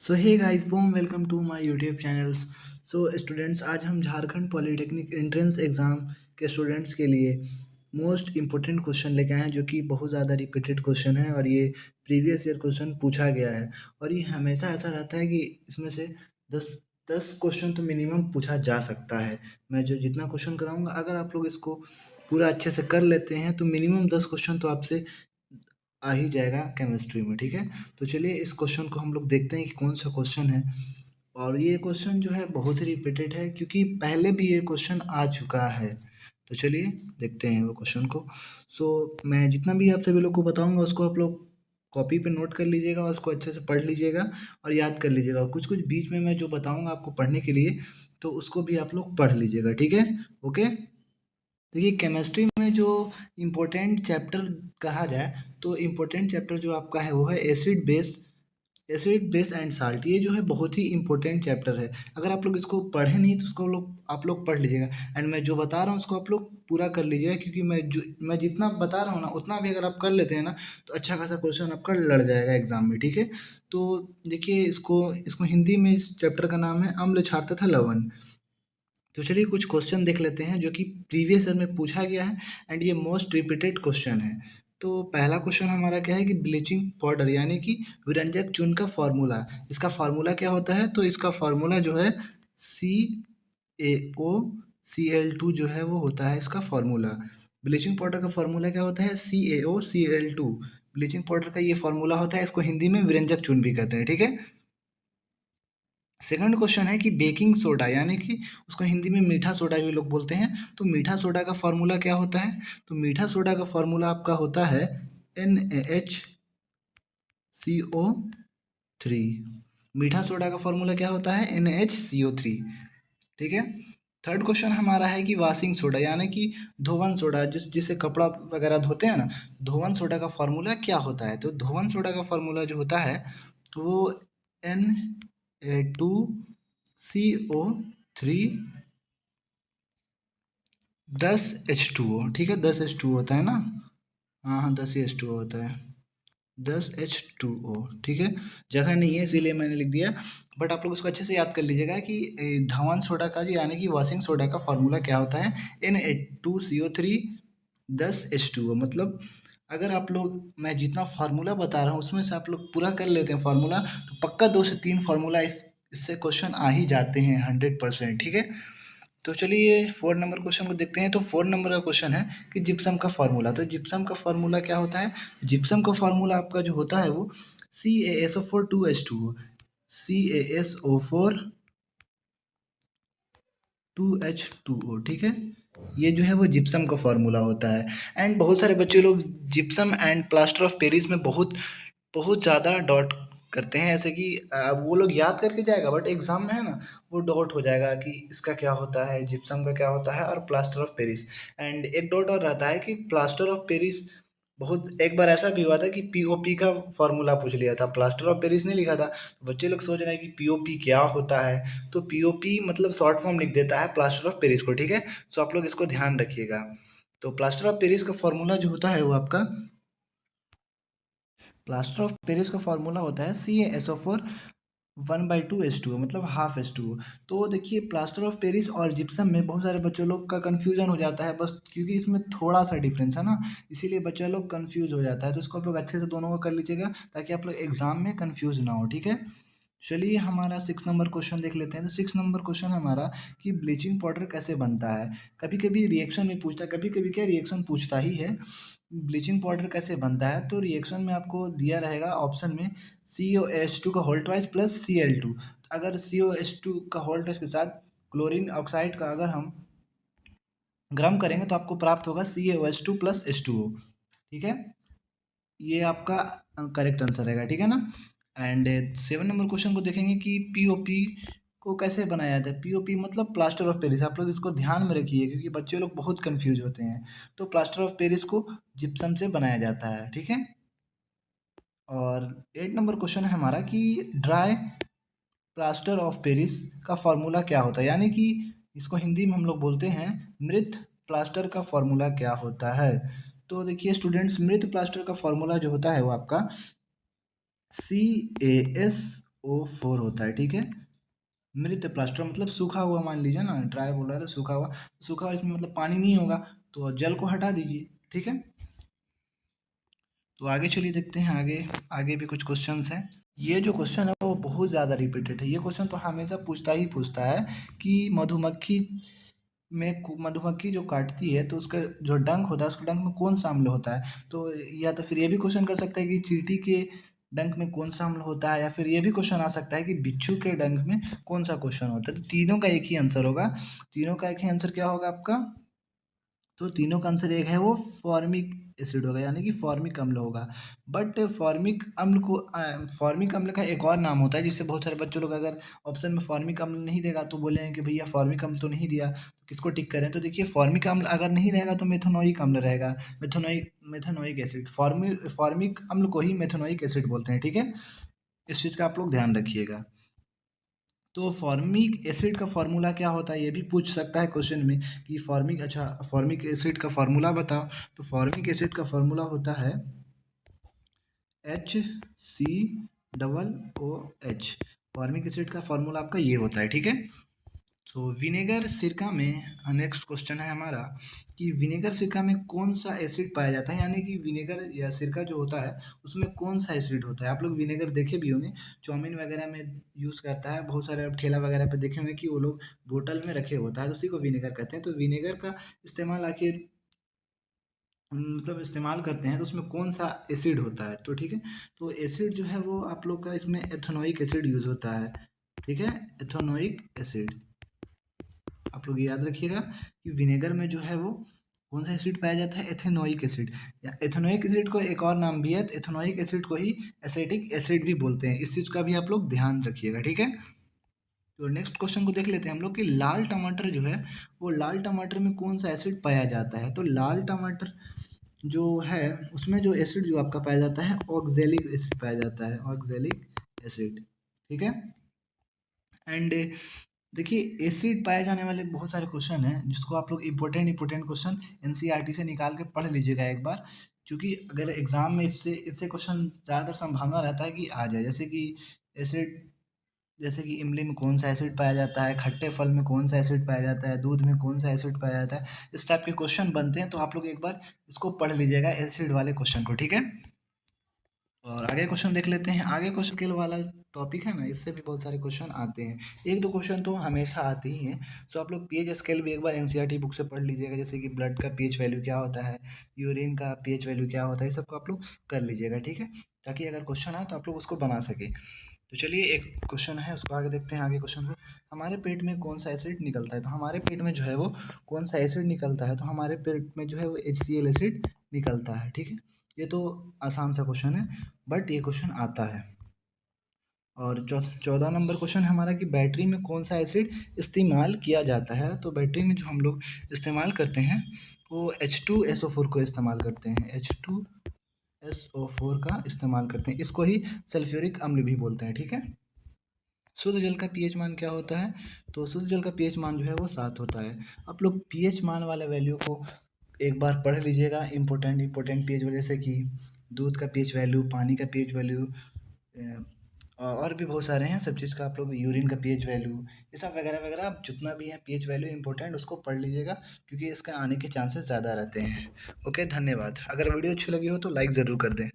So hey guys warm welcome to my YouTube channels. So students, आज हम Jharkhand polytechnic entrance exam के students के लिए मोस्ट इम्पोर्टेंट क्वेश्चन लेके आए हैं, जो कि बहुत ज़्यादा रिपीटेड क्वेश्चन है और ये प्रीवियस ईयर क्वेश्चन पूछा गया है। और ये हमेशा ऐसा रहता है कि इसमें से दस दस क्वेश्चन तो मिनिमम पूछा जा सकता है। मैं जो जितना क्वेश्चन कराऊंगा, अगर आप लोग इसको पूरा अच्छे से कर लेते हैं तो मिनिमम 10 क्वेश्चन तो आपसे आ ही जाएगा केमिस्ट्री में। ठीक है, तो चलिए इस क्वेश्चन को हम लोग देखते हैं कि कौन सा क्वेश्चन है। और ये क्वेश्चन जो है बहुत ही रिपीटेड है, क्योंकि पहले भी ये क्वेश्चन आ चुका है। तो चलिए देखते हैं वो क्वेश्चन को। मैं जितना भी आप सभी लोग को बताऊंगा उसको आप लोग कॉपी पे नोट कर लीजिएगा और उसको अच्छे से पढ़ लीजिएगा और याद कर लीजिएगा। और कुछ कुछ बीच में मैं जो बताऊंगा आपको पढ़ने के लिए, तो उसको भी आप लोग पढ़ लीजिएगा। ठीक है, ओके। देखिए, केमिस्ट्री में जो इम्पोर्टेंट चैप्टर कहा जाए, तो इम्पोर्टेंट चैप्टर जो आपका है वो है एसिड बेस एंड साल्ट। ये जो है बहुत ही इम्पोर्टेंट चैप्टर है। अगर आप लोग इसको पढ़े नहीं तो उसको आप लोग पढ़ लीजिएगा। एंड मैं जो बता रहा हूँ उसको आप लोग पूरा कर लीजिएगा, क्योंकि मैं जितना बता रहा हूँ ना, उतना भी अगर आप कर लेते हैं ना, तो अच्छा खासा क्वेश्चन आपका लड़ जाएगा एग्जाम में। ठीक है, तो देखिए, इसको इसको हिंदी में इस चैप्टर का नाम है अम्ल क्षार तथा लवण। तो चलिए कुछ क्वेश्चन देख लेते हैं जो कि प्रीवियस ईयर में पूछा गया है एंड ये मोस्ट रिपीटेड क्वेश्चन है। तो पहला क्वेश्चन हमारा क्या है कि ब्लीचिंग पाउडर यानी कि विरंजक चून का फॉर्मूला, इसका फॉर्मूला क्या होता है? तो इसका फॉर्मूला जो है CaOCl2 जो है वो होता है इसका फॉर्मूला। ब्लीचिंग पाउडर का फॉर्मूला क्या होता है? CaOCl2। ब्लीचिंग पाउडर का ये फॉर्मूला होता है, इसको हिंदी में विरंजक चून भी कहते हैं। ठीक है, सेकंड क्वेश्चन है कि बेकिंग सोडा यानी कि उसको हिंदी में मीठा सोडा भी लोग बोलते हैं, तो मीठा सोडा का फॉर्मूला क्या होता है? तो मीठा सोडा का फॉर्मूला आपका होता है NaHCO3। मीठा सोडा का फॉर्मूला क्या होता है? NaHCO3। ठीक है, थर्ड क्वेश्चन हमारा है कि वॉशिंग सोडा यानी कि धोवन सोडा, जिससे कपड़ा वगैरह धोते हैं ना, धोवन सोडा का फॉर्मूला क्या होता है? तो धोवन सोडा का फॉर्मूला जो होता है वो Na2CO3 10H2O। ठीक है, 10H2O होता है ना? हाँ हाँ, 10 ही H2O होता है, 10H2O। ठीक है, जगह नहीं है इसीलिए मैंने लिख दिया, बट आप लोग उसको अच्छे से याद कर लीजिएगा कि धवन सोडा का जो यानी कि वॉशिंग सोडा का फॉर्मूला क्या होता है? Na2CO3 10H2O। मतलब अगर आप लोग, मैं जितना फार्मूला बता रहा हूँ उसमें से आप लोग पूरा कर लेते हैं फार्मूला, तो पक्का 2 से 3 फार्मूला इससे क्वेश्चन आ ही जाते हैं 100%। ठीक है, तो चलिए 4 नंबर क्वेश्चन को देखते हैं। तो 4 नंबर का क्वेश्चन है कि जिप्सम का फॉर्मूला। तो जिप्सम का फॉर्मूला क्या होता है? जिप्सम का फॉर्मूला आपका जो होता है वो CaSO4 2H2O। CaSO4 2H2O। ठीक है, ये जो है वो जिप्सम का फॉर्मूला होता है। एंड बहुत सारे बच्चे लोग gypsum and plaster of Paris में बहुत बहुत ज़्यादा डॉट करते हैं, ऐसे कि वो लोग याद करके जाएगा, बट एग्जाम में है ना वो डॉट हो जाएगा कि इसका क्या होता है, जिप्सम का क्या होता है और प्लास्टर ऑफ पेरिस। एंड एक डॉट और रहता है कि प्लास्टर ऑफ पेरिस, बहुत एक बार ऐसा भी हुआ था कि पीओपी का फॉर्मूला पूछ लिया था, प्लास्टर ऑफ पेरिस नहीं लिखा था। तो बच्चे लोग सोच रहे हैं कि पीओपी क्या होता है, तो पीओपी मतलब शॉर्ट फॉर्म लिख देता है प्लास्टर ऑफ पेरिस को। ठीक है, सो आप लोग इसको ध्यान रखिएगा। तो प्लास्टर ऑफ पेरिस का फॉर्मूला जो होता है वो आपका, प्लास्टर ऑफ पेरिस का फॉर्मूला होता है CaSO4 1/2H2O, मतलब हाफ H2O। तो देखिए, प्लास्टर ऑफ पेरिस और जिप्सम में बहुत सारे बच्चों लोग का कन्फ्यूजन हो जाता है, बस क्योंकि इसमें थोड़ा सा डिफरेंस है ना, इसीलिए बच्चा लोग कन्फ्यूज हो जाता है। तो इसको आप लोग अच्छे से दोनों को कर लीजिएगा ताकि आप लोग एग्जाम में कन्फ्यूज ना हो। ठीक है, चलिए हमारा 6 नंबर क्वेश्चन देख लेते हैं। तो 6 नंबर क्वेश्चन हमारा कि ब्लीचिंग पाउडर कैसे बनता है। कभी कभी रिएक्शन में पूछता है, कभी कभी क्या रिएक्शन पूछता ही है, ब्लीचिंग पाउडर कैसे बनता है। तो रिएक्शन में आपको दिया रहेगा ऑप्शन में COH2 का होल ट्वाइस प्लस Cl2। अगर COH2 का होल ट्वाइस के साथ क्लोरीन ऑक्साइड का अगर हम गर्म करेंगे तो आपको प्राप्त होगा CaOH2 प्लस H2O। ठीक है, ये आपका करेक्ट आंसर रहेगा। ठीक है ना? एंड 7 नंबर क्वेश्चन को देखेंगे कि पीओपी को कैसे बनाया जाता है। पीओपी मतलब प्लास्टर ऑफ पेरिस। आप लोग इसको ध्यान में रखिए क्योंकि बच्चे लोग बहुत कंफ्यूज होते हैं। तो प्लास्टर ऑफ पेरिस को जिप्सम से बनाया जाता है। ठीक है, और 8 नंबर क्वेश्चन है हमारा कि ड्राई प्लास्टर ऑफ पेरिस का फॉर्मूला क्या होता है, यानी कि इसको हिंदी में हम लोग बोलते हैं मृत प्लास्टर का फॉर्मूला क्या होता है। तो देखिए स्टूडेंट्स, मृत प्लास्टर का फॉर्मूला जो होता है वो आपका CaSO4 O4 होता है, ठीक है। मृत प्लास्टर मतलब सूखा हुआ, मान लीजिए ना, ड्राई बोल रहा था, सूखा हुआ, सूखा हुआ इसमें मतलब पानी नहीं होगा, तो जल को हटा दीजिए, ठीक है। तो आगे चलिए देखते हैं, आगे आगे भी कुछ क्वेश्चंस हैं। ये जो क्वेश्चन है वो बहुत ज़्यादा रिपीटेड है, ये क्वेश्चन तो हमेशा पूछता ही पूछता है कि मधुमक्खी जो काटती है तो उसका जो डंक होता है, उसके डंक में कौन सा अम्ल होता है। तो या तो फिर ये भी क्वेश्चन कर सकता है कि चींटी के डंक में कौन सा अम्ल होता है, या फिर ये भी क्वेश्चन आ सकता है कि बिच्छू के डंक में कौन सा क्वेश्चन होता है। तो तीनों का एक ही आंसर होगा, तीनों का एक ही आंसर क्या होगा आपका। तो तीनों का आंसर एक है, वो फॉर्मिक एसिड होगा, यानी कि फॉर्मिक अम्ल होगा। बट फॉर्मिक अम्ल का एक और नाम होता है, जिससे बहुत सारे बच्चों लोग अगर ऑप्शन में फॉर्मिक अम्ल नहीं देगा तो बोलेंगे कि भैया फॉर्मिक अम्ल तो नहीं दिया, तो किसको टिक करें। तो देखिए, फॉर्मिक अम्ल अगर नहीं रहेगा तो मेथनोइक अम्ल रहेगा, मेथनोइक एसिड, फॉर्मिक अम्ल को ही मेथनोइक एसिड बोलते हैं, ठीक है। इस चीज़ का आप लोग ध्यान रखिएगा। तो फॉर्मिक एसिड का फार्मूला क्या होता है, ये भी पूछ सकता है क्वेश्चन में कि फॉर्मिक एसिड का फार्मूला बताओ। तो फॉर्मिक एसिड का फार्मूला होता है HCOOH। फॉर्मिक एसिड का फार्मूला आपका ये होता है, ठीक है। तो विनेगर सिरका में नेक्स्ट क्वेश्चन है हमारा कि विनेगर सिरका में कौन सा एसिड पाया जाता है, यानी कि विनेगर या सिरका जो होता है उसमें कौन सा एसिड होता है। आप लोग विनेगर देखे भी होंगे, चाउमीन वगैरह में यूज़ करता है, बहुत सारे आप ठेला वगैरह पे देखे होंगे कि वो लोग बोतल में रखे होता है, तो उसी को विनेगर कहते हैं। तो विनेगर का इस्तेमाल आखिर मतलब इस्तेमाल करते हैं तो उसमें कौन सा एसिड होता है, तो ठीक है। तो एसिड जो है वो आप लोग का इसमें एथेनोइक एसिड यूज़ होता है, ठीक है, एथेनोइक एसिड। आप लोग ये याद रखिएगा कि विनेगर में जो है वो कौन सा एसिड पाया जाता है, एथेनोइक एसिड। या एथेनोइक एसिड को एक और नाम भी है, एथेनोइक एसिड को ही एसिटिक एसिड भी बोलते हैं। इस चीज़ का भी आप लोग ध्यान रखिएगा, ठीक है। तो नेक्स्ट क्वेश्चन को देख लेते हैं हम लोग कि लाल टमाटर जो है वो लाल टमाटर में कौन सा एसिड पाया जाता है। तो लाल टमाटर जो है उसमें जो एसिड जो आपका पाया जाता है, ऑक्जेलिक एसिड पाया जाता है, ऑक्जेलिक एसिड, ठीक है। एंड देखिए, एसिड पाए जाने वाले बहुत सारे क्वेश्चन हैं जिसको आप लोग इंपॉर्टेंट क्वेश्चन एनसीईआरटी से निकाल के पढ़ लीजिएगा एक बार, क्योंकि अगर एग्जाम में इससे इससे क्वेश्चन ज़्यादातर संभावना रहता है कि आ जाए। एसिड जैसे कि इमली में कौन सा एसिड पाया जाता है, खट्टे फल में कौन सा एसिड पाया जाता है, दूध में कौन सा एसिड पाया जाता है, इस टाइप के क्वेश्चन बनते हैं। तो आप लोग एक बार इसको पढ़ लीजिएगा, एसिड वाले क्वेश्चन को, ठीक है। और आगे क्वेश्चन देख लेते हैं। आगे क्वेश्चन स्केल वाला टॉपिक है ना, इससे भी बहुत सारे क्वेश्चन आते हैं, एक दो क्वेश्चन तो हमेशा आते ही हैं। तो आप लोग पीएच स्केल भी एक बार एनसीईआरटी बुक से पढ़ लीजिएगा, जैसे कि ब्लड का पीएच वैल्यू क्या होता है, यूरिन का पीएच वैल्यू क्या होता है, ये सबको आप लोग कर लीजिएगा, ठीक है, ताकि अगर क्वेश्चन आए तो आप लोग उसको बना सके। तो चलिए, एक क्वेश्चन है उसको आगे देखते हैं। आगे क्वेश्चन को, हमारे पेट में कौन सा एसिड निकलता है। तो हमारे पेट में जो है वो कौन सा एसिड निकलता है, तो हमारे पेट में जो है वो HCl एसिड निकलता है, ठीक है। ये तो आसान सा क्वेश्चन है, बट ये क्वेश्चन आता है। और 14 नंबर क्वेश्चन है हमारा कि बैटरी में कौन सा एसिड इस्तेमाल किया जाता है। तो बैटरी में जो हम लोग इस्तेमाल करते हैं वो H2SO4 को इस्तेमाल करते हैं, H2SO4 का इस्तेमाल करते हैं, इसको ही सल्फ्यूरिक अम्ल भी बोलते हैं, ठीक है। शुद्ध जल का पीएच मान क्या होता है। तो शुद्ध जल का पीएच मान जो है वो 7 होता है। आप लोग पीएच मान वाले वैल्यू को एक बार पढ़ लीजिएगा, इंपॉर्टेंट पीएच वैल्यू, जैसे कि दूध का पीएच वैल्यू, पानी का पीएच वैल्यू, और भी बहुत सारे हैं सब चीज़ का, आप लोग यूरिन का पीएच वैल्यू, ये सब वगैरह वगैरह, आप जितना भी है पीएच वैल्यू इंपॉर्टेंट उसको पढ़ लीजिएगा, क्योंकि इसका आने के चांसेस ज़्यादा रहते हैं। ओके, धन्यवाद। अगर वीडियो अच्छी लगी हो तो लाइक ज़रूर कर दें।